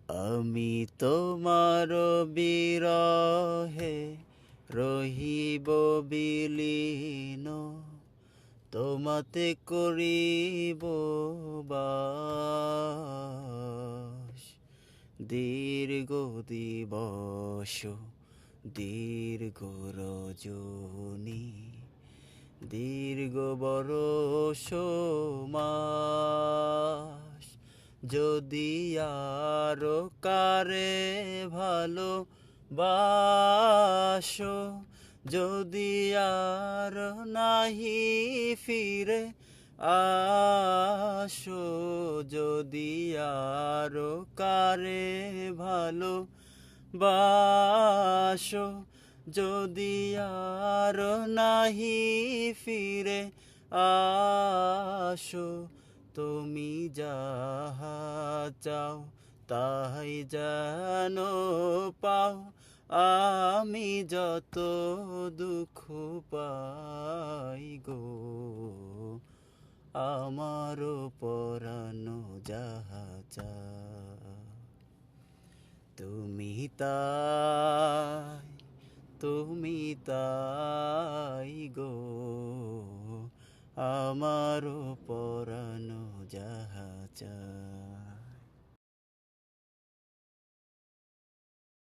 আমি তোমার বিরহে রহিব বিলীন, তোমাতে করিব বাস। দীর্ঘ দিবস দীর্ঘ রজনী, দীর্ঘ বরষ মাস, যদি আরো কারে ভালো বাসো, যদি আর নাহি ফিরে আসো, যদি আরো কারে ভালো বাসো, যদি আর নাহি ফিরে আসো, তুমি যাহা চাও তাই যেন পাও, আমি যত দুঃখ পাই গো, আমারও পরানো যাহা চাও। তুমি তাই, তুমি তাই গো, আমারও পরানো যাহা চায়।